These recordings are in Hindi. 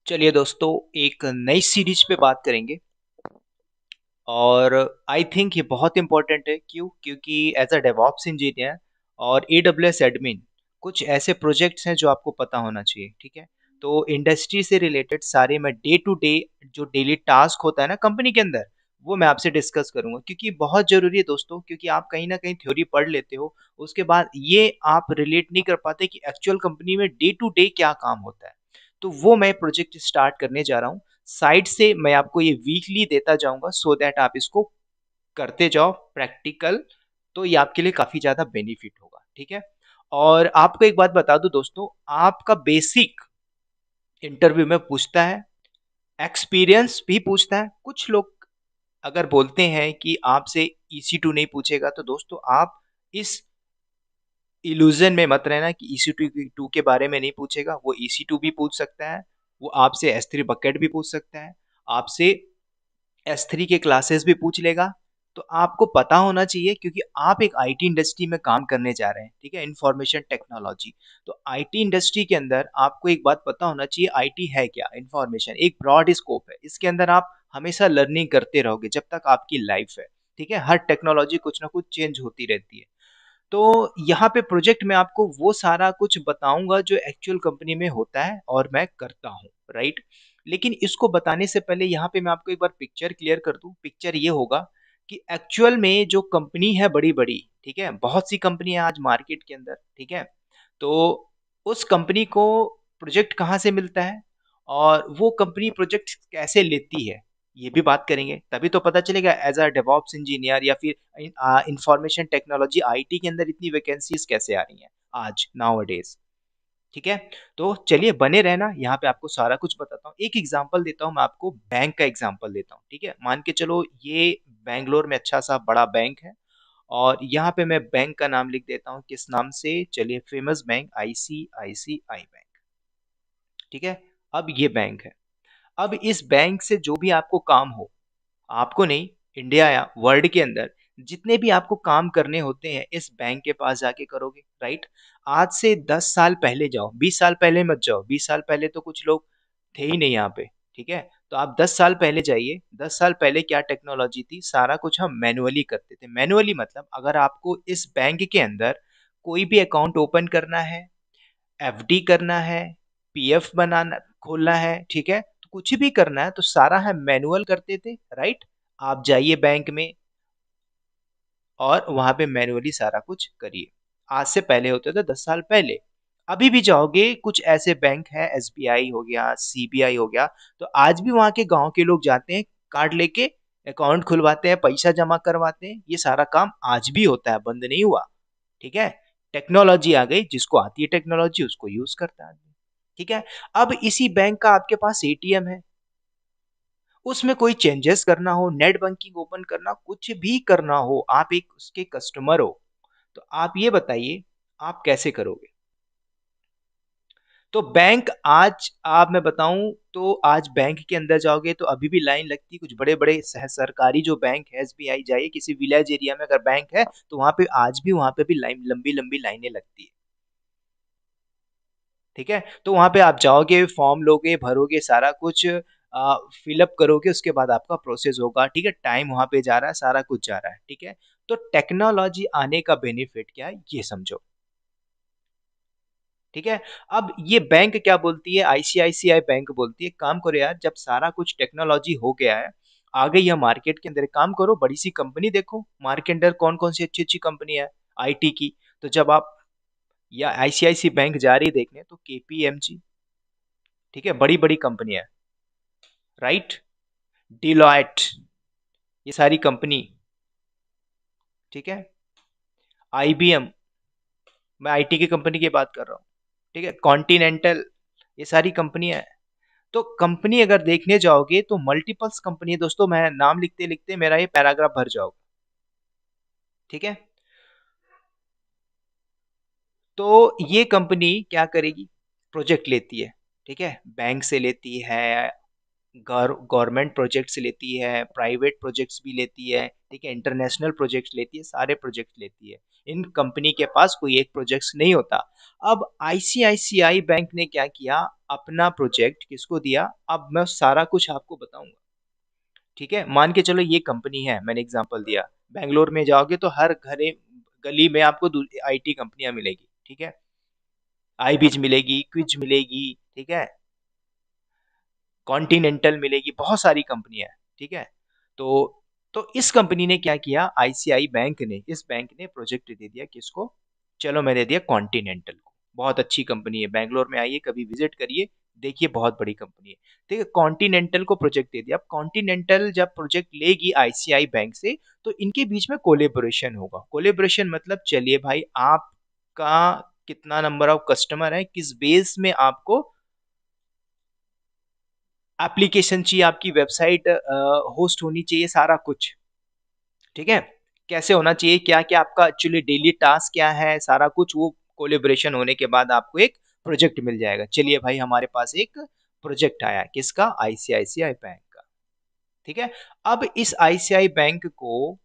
चलिए दोस्तों, एक नई सीरीज पे बात करेंगे और आई थिंक ये बहुत इंपॉर्टेंट है। क्यों? क्योंकि एज अ डेवऑप्स इंजीनियर और एडब्ल्यूएस एडमिन कुछ ऐसे प्रोजेक्ट्स हैं जो आपको पता होना चाहिए। ठीक है, तो इंडस्ट्री से रिलेटेड सारे मैं डे टू डे जो डेली टास्क होता है ना कंपनी के अंदर, वो मैं आपसे डिस्कस करूंगा क्योंकि बहुत जरूरी है दोस्तों। क्योंकि आप कहीं ना कहीं थ्योरी पढ़ लेते हो, उसके बाद ये आप रिलेट नहीं कर पाते कि एक्चुअल कंपनी में डे टू डे क्या काम होता है। तो वो मैं प्रोजेक्ट स्टार्ट करने जा रहा हूँ। साइड से मैं आपको ये वीकली देता जाऊंगा सो दैट आप इसको करते जाओ प्रैक्टिकल। तो ये आपके लिए काफी ज्यादा बेनिफिट होगा। ठीक है, और आपको एक बात बता दूं दोस्तों, आपका बेसिक इंटरव्यू में पूछता है, एक्सपीरियंस भी पूछता है। कुछ लोग अगर बोलते हैं कि आपसे EC2 नहीं पूछेगा, तो दोस्तों आप इस इल्यूजन में मत रहना कि EC2 के बारे में नहीं पूछेगा। वो EC2 भी पूछ सकता है, वो आपसे S3 बकेट भी पूछ सकता है, आपसे S3 के क्लासेस भी पूछ लेगा। तो आपको पता होना चाहिए क्योंकि आप एक आईटी इंडस्ट्री में काम करने जा रहे हैं। ठीक है, इंफॉर्मेशन टेक्नोलॉजी। तो आईटी इंडस्ट्री के अंदर आपको एक बात पता होना चाहिए, आईटी है क्या। इंफॉर्मेशन एक ब्रॉड स्कोप है, इसके अंदर आप हमेशा लर्निंग करते रहोगे जब तक आपकी लाइफ है। ठीक है, हर टेक्नोलॉजी कुछ ना कुछ चेंज होती रहती है। तो यहाँ पे प्रोजेक्ट में आपको वो सारा कुछ बताऊंगा जो एक्चुअल कंपनी में होता है और मैं करता हूँ। राइट, लेकिन इसको बताने से पहले यहाँ पे मैं आपको एक बार पिक्चर क्लियर कर दूं। पिक्चर ये होगा कि एक्चुअल में जो कंपनी है बड़ी बड़ी, ठीक है, बहुत सी कंपनी है आज मार्केट के अंदर। ठीक है, तो उस कंपनी को प्रोजेक्ट कहाँ से मिलता है और वो कंपनी प्रोजेक्ट कैसे लेती है, ये भी बात करेंगे। तभी तो पता चलेगा एज अ डेवऑप्स इंजीनियर या फिर इंफॉर्मेशन टेक्नोलॉजी आईटी के अंदर इतनी वैकेंसीज कैसे आ रही हैं आज नाउ डेज। ठीक है, तो चलिए बने रहना, यहाँ पे आपको सारा कुछ बताता हूँ। एक एग्जांपल देता हूँ मैं आपको, बैंक का एग्जांपल देता हूँ। ठीक है, मान के चलो ये बैंगलोर में अच्छा सा बड़ा बैंक है और यहाँ पे मैं बैंक का नाम लिख देता हूँ। किस नाम से? चलिए, फेमस बैंक ICICI बैंक। ठीक है, अब ये बैंक है। अब इस बैंक से जो भी आपको काम हो, आपको नहीं, इंडिया या वर्ल्ड के अंदर जितने भी आपको काम करने होते हैं इस बैंक के पास जाके करोगे। राइट, आज से 10 साल पहले जाओ, 20 साल पहले मत जाओ। 20 साल पहले तो कुछ लोग थे ही नहीं यहाँ पे। ठीक है, तो आप 10 साल पहले जाइए। 10 साल पहले क्या टेक्नोलॉजी थी? सारा कुछ हम मैनुअली करते थे। मैनुअली मतलब अगर आपको इस बैंक के अंदर कोई भी अकाउंट ओपन करना है, FD करना है, PF बनाना खोलना है, ठीक है, तो कुछ भी करना है तो सारा है मैनुअल करते थे। राइट, आप जाइए बैंक में और वहां पे मैनुअली सारा कुछ करिए। आज से पहले होते थे 10 साल पहले। अभी भी जाओगे कुछ ऐसे बैंक है, SBI हो गया, CBI हो गया, तो आज भी वहां के गांव के लोग जाते हैं, कार्ड लेके अकाउंट खुलवाते हैं, पैसा जमा करवाते हैं। ये सारा काम आज भी होता है, बंद नहीं हुआ। ठीक है, टेक्नोलॉजी आ गई, जिसको आती है टेक्नोलॉजी उसको यूज करता है आदमी। ठीक है, अब इसी बैंक का आपके पास ATM है, उसमें कोई चेंजेस करना हो, नेट बैंकिंग ओपन करना, कुछ भी करना हो, आप एक उसके कस्टमर हो, तो आप ये बताइए आप कैसे करोगे। तो बैंक आज आप मैं बताऊं तो आज बैंक के अंदर जाओगे तो अभी भी लाइन लगती है। कुछ बड़े बड़े सरकारी जो बैंक है, SBI जाइए, किसी विलेज एरिया में अगर बैंक है तो वहां पे आज भी वहां पे भी लाइन, लंबी लंबी लाइनें लगती है। ठीक है, तो वहां पे आप जाओगे, फॉर्म लोगे, भरोगे, सारा कुछ फिलअप करोगे, उसके बाद आपका प्रोसेस होगा। ठीक है, टाइम वहां पे जा रहा है, सारा कुछ जा रहा है। ठीक है, तो टेक्नोलॉजी आने का बेनिफिट क्या है ये समझो। ठीक है, अब ये बैंक क्या बोलती है, ICICI बैंक बोलती है, काम करो यार, जब सारा कुछ टेक्नोलॉजी हो गया है, आ गई है मार्केट के अंदर, काम करो, बड़ी सी कंपनी देखो मार्केट के अंदर कौन कौन सी अच्छी अच्छी कंपनी है आईटी की। तो जब आप या ICICI बैंक जा रही देखने तो KPMG, ठीक है, बड़ी बड़ी कंपनियां, राइट, डिलॉयट, ये सारी कंपनी। ठीक है, IBM, मैं आईटी की कंपनी की बात कर रहा हूँ। ठीक है, कॉन्टिनेंटल, ये सारी कंपनियां हैं। तो कंपनी अगर देखने जाओगे तो मल्टीपल्स कंपनी है दोस्तों, मैं नाम लिखते लिखते मेरा ये पैराग्राफ भर जाओगे। ठीक है, तो ये कंपनी क्या करेगी, प्रोजेक्ट लेती है। ठीक है, बैंक से लेती है, गवर्नमेंट प्रोजेक्ट्स लेती है, प्राइवेट प्रोजेक्ट्स भी लेती है। ठीक है, इंटरनेशनल प्रोजेक्ट्स लेती है, सारे प्रोजेक्ट्स लेती है। इन कंपनी के पास कोई एक प्रोजेक्ट्स नहीं होता। अब ICICI बैंक ने क्या किया, अपना प्रोजेक्ट किसको दिया, अब मैं सारा कुछ आपको बताऊंगा। ठीक है, मान के चलो ये कंपनी है, मैंने एग्जांपल दिया। बैंगलोर में जाओगे तो हर घरे गली में आपको आईटी कंपनियां मिलेगी। ठीक है, आईबीज मिलेगी, क्विज मिलेगी, ठीक है, कॉन्टिनेंटल मिलेगी, बहुत सारी कंपनियां हैं। ठीक है, तो इस कंपनी ने क्या किया, आईसीआई बैंक ने, इस बैंक ने प्रोजेक्ट दे दिया किसको, चलो मैंने दिया कॉन्टिनेंटल को। बहुत अच्छी कंपनी है, बैंगलोर में आइए कभी विजिट करिए, देखिए बहुत बड़ी कंपनी है। ठीक है, कॉन्टिनेंटल को प्रोजेक्ट दे दिया। अब कॉन्टिनेंटल जब प्रोजेक्ट लेगी आईसीआई बैंक से, तो इनके बीच में कोलेबोरेशन होगा। कोलेबोरेशन मतलब चलिए भाई, आपका कितना नंबर ऑफ कस्टमर है, किस बेस में आपको एप्लीकेशन चाहिए, आपकी वेबसाइट होस्ट होनी चाहिए, सारा कुछ। ठीक है, कैसे होना चाहिए, क्या क्या आपका एक्चुअली डेली टास्क क्या है, सारा कुछ वो कोलेबोरेशन होने के बाद आपको एक प्रोजेक्ट मिल जाएगा। चलिए भाई, हमारे पास एक प्रोजेक्ट आया, किसका, आईसीआईसीआई बैंक का। ठीक है, अब इस आईसीआई बैंक को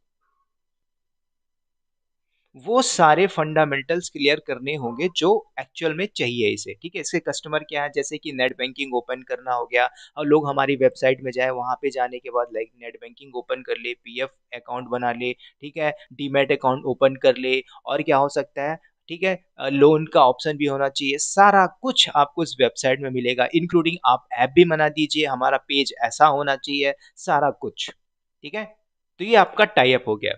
वो सारे फंडामेंटल्स क्लियर करने होंगे जो एक्चुअल में चाहिए इसे। ठीक है, इसके कस्टमर क्या है, जैसे कि नेट बैंकिंग ओपन करना हो गया, और लोग हमारी वेबसाइट में जाए, वहां पे जाने के बाद लाइक नेट बैंकिंग ओपन कर ले, पीएफ अकाउंट बना ले, ठीक है, डीमैट अकाउंट ओपन कर ले, और क्या हो सकता है, ठीक है, लोन का ऑप्शन भी होना चाहिए। सारा कुछ आपको इस वेबसाइट में मिलेगा, इंक्लूडिंग आप ऐप भी बना दीजिए, हमारा पेज ऐसा होना चाहिए, सारा कुछ। ठीक है, तो ये आपका टाई अप हो गया।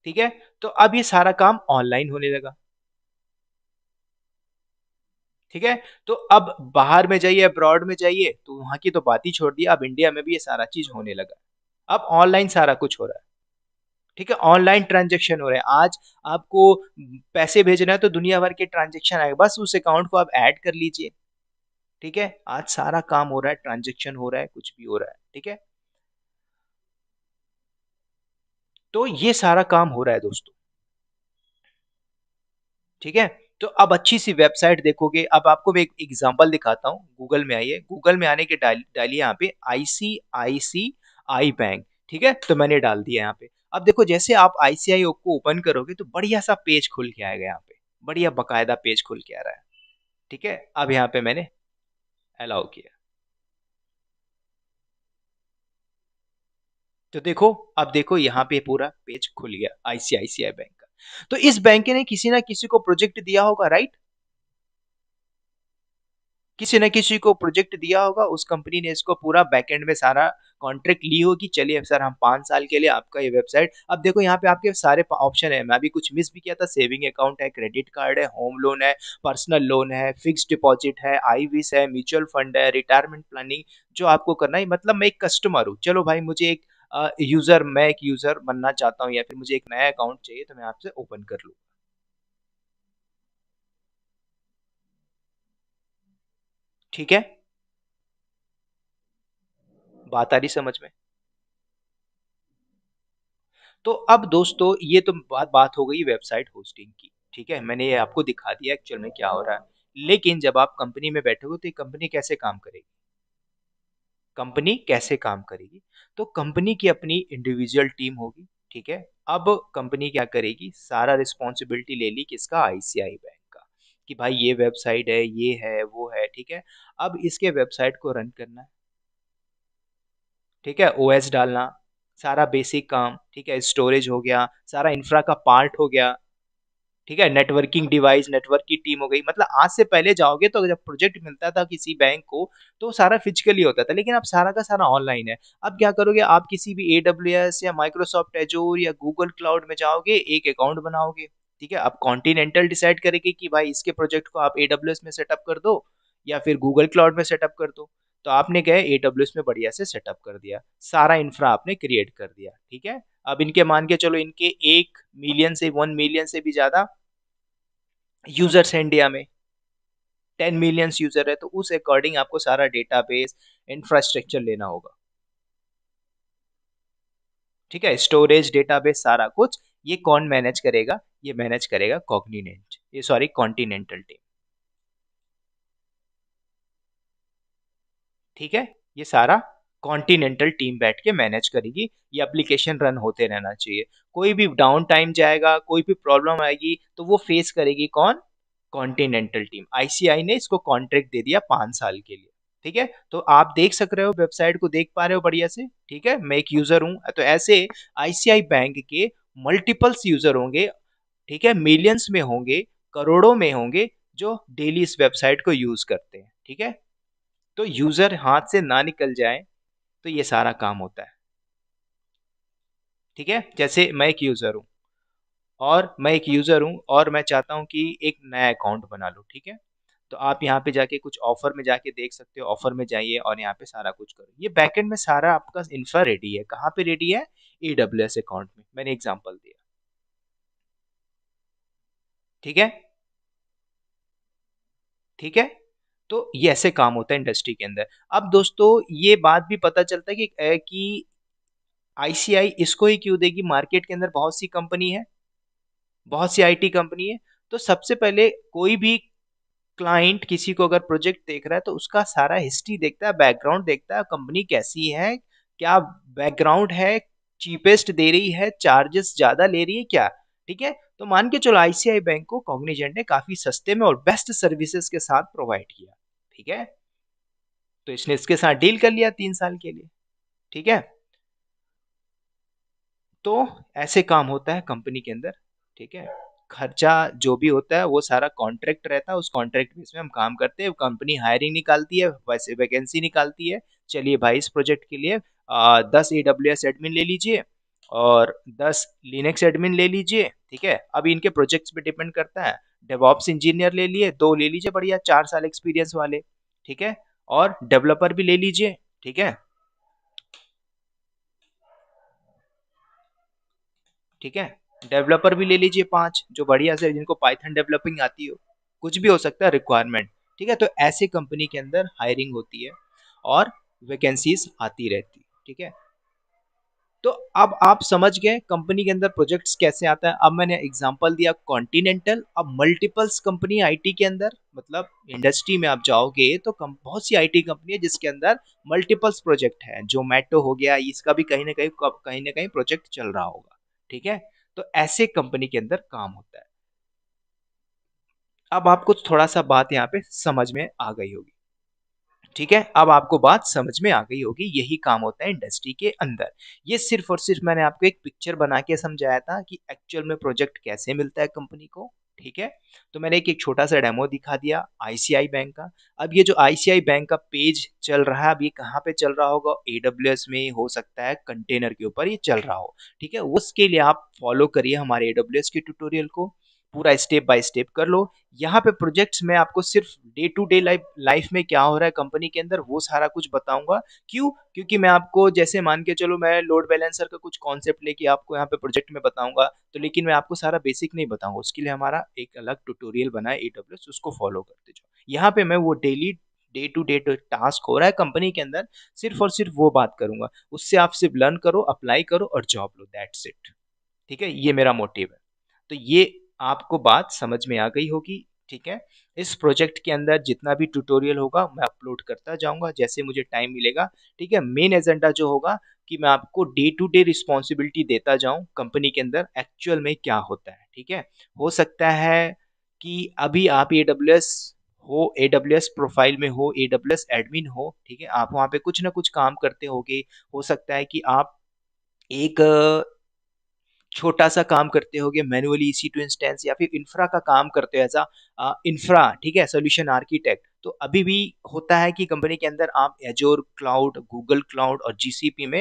ठीक है, तो अब ये सारा काम ऑनलाइन होने लगा। ठीक है, तो अब बाहर में जाइए, अब्रॉड में जाइए, तो वहां की तो बात ही छोड़ दी, अब इंडिया में भी ये सारा चीज होने लगा। अब ऑनलाइन सारा कुछ हो रहा है। ठीक है, ऑनलाइन ट्रांजेक्शन हो रहे हैं। आज आपको पैसे भेजना है तो दुनिया भर के ट्रांजेक्शन आएगा, बस उस अकाउंट को आप ऐड कर लीजिए। ठीक है, आज सारा काम हो रहा है, ट्रांजेक्शन हो रहा है, कुछ भी हो रहा है। ठीक है, तो ये सारा काम हो रहा है दोस्तों। ठीक है, तो अब अच्छी सी वेबसाइट देखोगे। अब आपको मैं एक एग्जांपल दिखाता हूँ, गूगल में आइए, गूगल में आने के डालिए यहाँ पे आईसीआईसीआई बैंक। ठीक है, तो मैंने डाल दिया यहाँ पे। अब देखो, जैसे आप आईसीआई को ओपन करोगे तो बढ़िया सा पेज खुल के आएगा यहाँ पे, बढ़िया बकायदा पेज खुल के आ रहा है। ठीक है, अब यहाँ पे मैंने अलाउ किया, तो देखो, अब देखो यहाँ पे पूरा पेज खुल गया आईसीआईसीआई बैंक का। तो इस बैंक ने किसी ना किसी को प्रोजेक्ट दिया होगा, राइट, किसी न किसी को प्रोजेक्ट दिया होगा, उस कंपनी ने इसको पूरा बैकएंड में सारा कॉन्ट्रैक्ट ली होगी, चलिए सर हम 5 साल के लिए आपका ये वेबसाइट। अब देखो यहाँ पे आपके सारे ऑप्शन है, मैं अभी कुछ मिस भी किया था, सेविंग अकाउंट है, क्रेडिट कार्ड है, होम लोन है, पर्सनल लोन है, फिक्स डिपॉजिट है, आईविस है, म्यूचुअल फंड है, रिटायरमेंट प्लानिंग, जो आपको करना है। मतलब मैं एक कस्टमर हूँ, चलो भाई मुझे एक यूजर, मैं एक यूजर बनना चाहता हूँ, या फिर मुझे एक नया अकाउंट चाहिए, तो मैं आपसे ओपन कर लूँ। ठीक है, बात आ रही समझ में। तो अब दोस्तों, ये तो बात बात हो गई वेबसाइट होस्टिंग की। ठीक है, मैंने ये आपको दिखा दिया एक्चुअल में क्या हो रहा है। लेकिन जब आप कंपनी में बैठोगे तो ये कंपनी कैसे काम करेगी, कंपनी कैसे काम करेगी, तो कंपनी की अपनी इंडिविजुअल टीम होगी। ठीक है, अब कंपनी क्या करेगी, सारा रिस्पॉन्सिबिलिटी ले ली किसका, आईसीआई बैंक का, कि भाई ये वेबसाइट है, ये है, वो है। ठीक है, अब इसके वेबसाइट को रन करना है। ठीक है, ओएस डालना, सारा बेसिक काम। ठीक है, स्टोरेज हो गया, सारा इंफ्रा का पार्ट हो गया। ठीक है, नेटवर्किंग डिवाइस, नेटवर्क की टीम हो गई। मतलब आज से पहले जाओगे तो जब प्रोजेक्ट मिलता था किसी बैंक को, तो सारा फिजिकली होता था, लेकिन अब सारा का सारा ऑनलाइन है। अब क्या करोगे, आप किसी भी एडब्ल्यूएस या माइक्रोसॉफ्ट एजूर या गूगल क्लाउड में जाओगे, एक अकाउंट बनाओगे। ठीक है, अब कॉन्टिनेंटल डिसाइड करेगी कि भाई इसके प्रोजेक्ट को आप एडब्ल्यूएस में सेटअप कर दो, या फिर गूगल क्लाउड में सेटअप कर दो। तो आपने क्या है, एडब्ल्यूएस में बढ़िया से सेटअप कर दिया, सारा इंफ्रा आपने क्रिएट कर दिया। ठीक है, अब इनके मान के चलो, इनके 1 मिलियन से 1 मिलियन से भी ज्यादा यूजर्स है इंडिया में, 10 मिलियंस यूजर है, तो उस अकॉर्डिंग आपको सारा डेटाबेस इंफ्रास्ट्रक्चर लेना होगा। ठीक है, स्टोरेज, डेटाबेस, सारा कुछ ये कौन मैनेज करेगा, ये मैनेज करेगा कॉग्निनेंट, ये सॉरी कॉन्टिनेंटल टीम। ठीक है, ये सारा कॉन्टिनेंटल टीम बैठ के मैनेज करेगी, ये एप्लीकेशन रन होते रहना चाहिए। कोई भी डाउन टाइम जाएगा, कोई भी प्रॉब्लम आएगी, तो वो फेस करेगी कौन, कॉन्टिनेंटल टीम, आईसीआई ने इसको कॉन्ट्रैक्ट दे दिया 5 साल के लिए। ठीक है, तो आप देख सक रहे हो, वेबसाइट को देख पा रहे हो बढ़िया से। ठीक है, मैं एक यूजर हूँ, तो ऐसे आईसीआई बैंक के मल्टीपल्स यूजर होंगे। ठीक है, मिलियंस में होंगे, करोड़ों में होंगे, जो डेली इस वेबसाइट को यूज करते हैं। ठीक है, तो यूजर हाथ से ना निकल जाए, तो ये सारा काम होता है। ठीक है, जैसे मैं एक यूजर हूँ और मैं चाहता हूँ कि एक नया अकाउंट बना लूँ। ठीक है, तो आप यहाँ पे जाके कुछ ऑफर में जाके देख सकते हो, ऑफर में जाइए और यहाँ पे सारा कुछ करो। ये बैकएंड में सारा आपका इंफ्रा रेडी है। कहाँ पे रेडी है? एडब्ल्यूएस अकाउंट में। मैंने एग्जांपल दिया। ठीक है, ठीक है, तो ये ऐसे काम होता है इंडस्ट्री के अंदर। अब दोस्तों, ये बात भी पता चलता है कि आईसीआई इसको ही क्यों देगी? मार्केट के अंदर बहुत सी कंपनी है, बहुत सी आईटी कंपनी है। तो सबसे पहले कोई भी क्लाइंट किसी को अगर प्रोजेक्ट देख रहा है, तो उसका सारा हिस्ट्री देखता है, बैकग्राउंड देखता है, कंपनी कैसी है, क्या बैकग्राउंड है, चीपेस्ट दे रही है, चार्जेस ज्यादा ले रही है क्या। ठीक है, तो मान के चलो आईसीआई बैंक को कॉग्निजेंट ने काफी सस्ते में और बेस्ट सर्विसेज के साथ प्रोवाइड किया। ठीक है, तो इसने इसके साथ डील कर लिया 3 साल के लिए। ठीक है, तो ऐसे काम होता है कंपनी के अंदर। ठीक है, खर्चा जो भी होता है वो सारा कॉन्ट्रैक्ट रहता है, उस कॉन्ट्रैक्ट बेस में हम काम करते हैं। कंपनी हायरिंग निकालती है, वैसे वैकेंसी निकालती है। चलिए भाई, इस प्रोजेक्ट के लिए 10 एडब्ल्यूएस एडमिन ले लीजिए और 10 लिनक्स एडमिन ले लीजिए। ठीक है, अभी इनके प्रोजेक्ट्स पे डिपेंड करता है। डेवॉप्स इंजीनियर ले लिए, 2 ले लीजिए बढ़िया 4 साल एक्सपीरियंस वाले। ठीक है, और डेवलपर भी ले लीजिए। ठीक है, ठीक है, डेवलपर भी ले लीजिए 5, जो बढ़िया से जिनको पाइथन डेवलपिंग आती हो। कुछ भी हो सकता है रिक्वायरमेंट। ठीक है, तो ऐसे कंपनी के अंदर हायरिंग होती है और वैकेंसीज आती रहती। ठीक है, तो अब आप समझ गए कंपनी के अंदर प्रोजेक्ट्स कैसे आता है। अब मैंने एग्जांपल दिया कॉन्टिनेंटल। अब मल्टीपल्स कंपनी आईटी के अंदर, मतलब इंडस्ट्री में आप जाओगे तो बहुत सी आईटी कंपनी है जिसके अंदर मल्टीपल्स प्रोजेक्ट है। जोमेटो हो गया, इसका भी कहीं ना कहीं प्रोजेक्ट चल रहा होगा। ठीक है, तो ऐसे कंपनी के अंदर काम होता है। अब आपको थोड़ा सा बात यहाँ पे समझ में आ गई होगी। ठीक है, अब आपको बात समझ में आ गई होगी, यही काम होता है इंडस्ट्री के अंदर। ये सिर्फ और सिर्फ मैंने आपको एक पिक्चर बना के समझाया था कि एक्चुअल में प्रोजेक्ट कैसे मिलता है कंपनी को। ठीक है, तो मैंने एक छोटा सा डेमो दिखा दिया आईसीआई बैंक का। अब ये जो आईसीआई बैंक का पेज चल रहा है, अब ये कहाँ पे चल रहा होगा? एडब्ल्यूएस में हो सकता है, कंटेनर के ऊपर ये चल रहा हो। ठीक है, उसके लिए आप फॉलो करिए हमारे एडब्ल्यूएस के ट्यूटोरियल को, पूरा स्टेप बाय स्टेप कर लो। यहाँ पे प्रोजेक्ट्स में आपको सिर्फ day to day life life में क्या हो रहा है कंपनी के अंदर, वो सारा कुछ बताऊंगा। क्यों? क्योंकि मैं आपको, जैसे मान के चलो मैं लोड बैलेंसर का कुछ कॉन्सेप्ट लेके आपको यहाँ पे प्रोजेक्ट में बताऊंगा, तो लेकिन मैं आपको सारा बेसिक नहीं बताऊंगा। उसके लिए हमारा एक अलग ट्यूटोरियल बना है एडब्ल्यूएस, उसको फॉलो करते जाओ। यहाँ पे मैं वो daily day to day task हो रहा है कंपनी के अंदर, सिर्फ और सिर्फ वो बात करूंगा। उससे आप सिर्फ लर्न करो, अप्लाई करो और जॉब लो, दैट्स इट। ठीक है, ये मेरा मोटिव है। तो ये आपको बात समझ में आ गई होगी। ठीक है, इस प्रोजेक्ट के अंदर जितना भी ट्यूटोरियल होगा मैं अपलोड करता जाऊंगा जैसे मुझे टाइम मिलेगा। ठीक है, मेन एजेंडा जो होगा कि मैं आपको डे टू डे रिस्पॉन्सिबिलिटी देता जाऊं कंपनी के अंदर एक्चुअल में क्या होता है। ठीक है, हो सकता है कि अभी आप एडब्ल्यूएस हो, एडब्ल्यूएस प्रोफाइल में हो, एडब्ल्यूएस एडमिन हो। ठीक है, आप वहां पे कुछ ना कुछ काम करते होगे। हो सकता है कि आप एक छोटा सा काम करते होगे मैन्युअली ईसी टू इंस्टेंस, या फिर इंफ्रा का काम करते हो एज इंफ्रा। ठीक है, सोल्यूशन आर्किटेक्ट। तो अभी भी होता है कि कंपनी के अंदर आप एजोर क्लाउड, गूगल क्लाउड और जीसीपी में,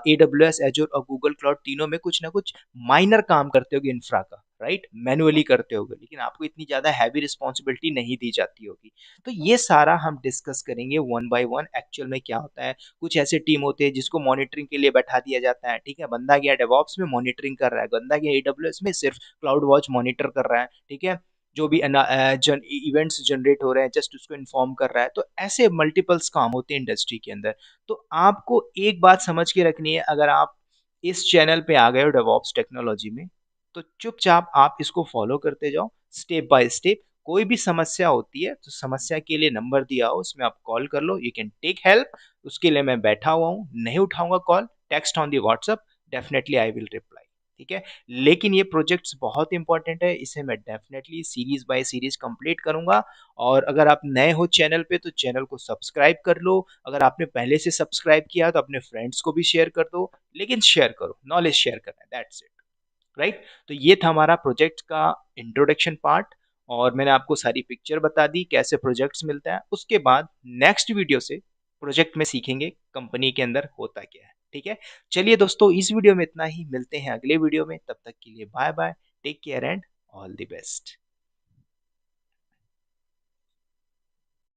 एडब्ल्यूएस, एजोर और गूगल क्लाउड तीनों में कुछ ना कुछ माइनर काम करते होगे इंफ्रा का, राइट, मैनुअली करते होगे, लेकिन आपको इतनी ज्यादा हैवी रिस्पॉन्सिबिलिटी नहीं दी जाती होगी। तो ये सारा हम डिस्कस करेंगे वन बाय वन, एक्चुअल में क्या होता है। कुछ ऐसे टीम होते हैं जिसको मॉनिटरिंग के लिए बैठा दिया जाता है। ठीक है, बंदा गया डेवॉप्स में मॉनिटरिंग कर रहा है, बंदा गया एडब्ल्यूएस में सिर्फ क्लाउड वॉच मॉनिटर कर रहा है। ठीक है, जो भी इवेंट्स जनरेट हो रहे हैं जस्ट उसको इन्फॉर्म कर रहा है। तो ऐसे मल्टीपल्स काम होते हैं इंडस्ट्री के अंदर। तो आपको एक बात समझ के रखनी है, अगर आप इस चैनल पे आ गए हो डेवॉप्स टेक्नोलॉजी में, तो चुपचाप आप इसको फॉलो करते जाओ स्टेप बाय स्टेप। कोई भी समस्या होती है तो समस्या के लिए नंबर दिया हो, उसमें आप कॉल कर लो, यू कैन टेक हेल्प। उसके लिए मैं बैठा हुआ हूँ, नहीं उठाऊंगा call, text on the WhatsApp, definitely I will reply. ठीक है। लेकिन ये प्रोजेक्ट्स बहुत इंपॉर्टेंट है, इसे मैं definitely series by series complete करूंगा। और अगर आप नए हो चैनल पे तो चैनल को सब्सक्राइब कर लो, अगर आपने पहले से सब्सक्राइब किया तो अपने फ्रेंड्स को भी शेयर कर दो, लेकिन शेयर करो, नॉलेज शेयर करना है, दैट्स इट, राइट। तो ये था हमारा प्रोजेक्ट का इंट्रोडक्शन पार्ट, और मैंने आपको सारी पिक्चर बता दी कैसे प्रोजेक्ट्स मिलता है। उसके बाद नेक्स्ट वीडियो से प्रोजेक्ट में सीखेंगे कंपनी के अंदर होता क्या है, ठीक है। चलिए दोस्तों, इस वीडियो में इतना ही, मिलते हैं अगले वीडियो में, तब तक के लिए bye bye, take care and all the best.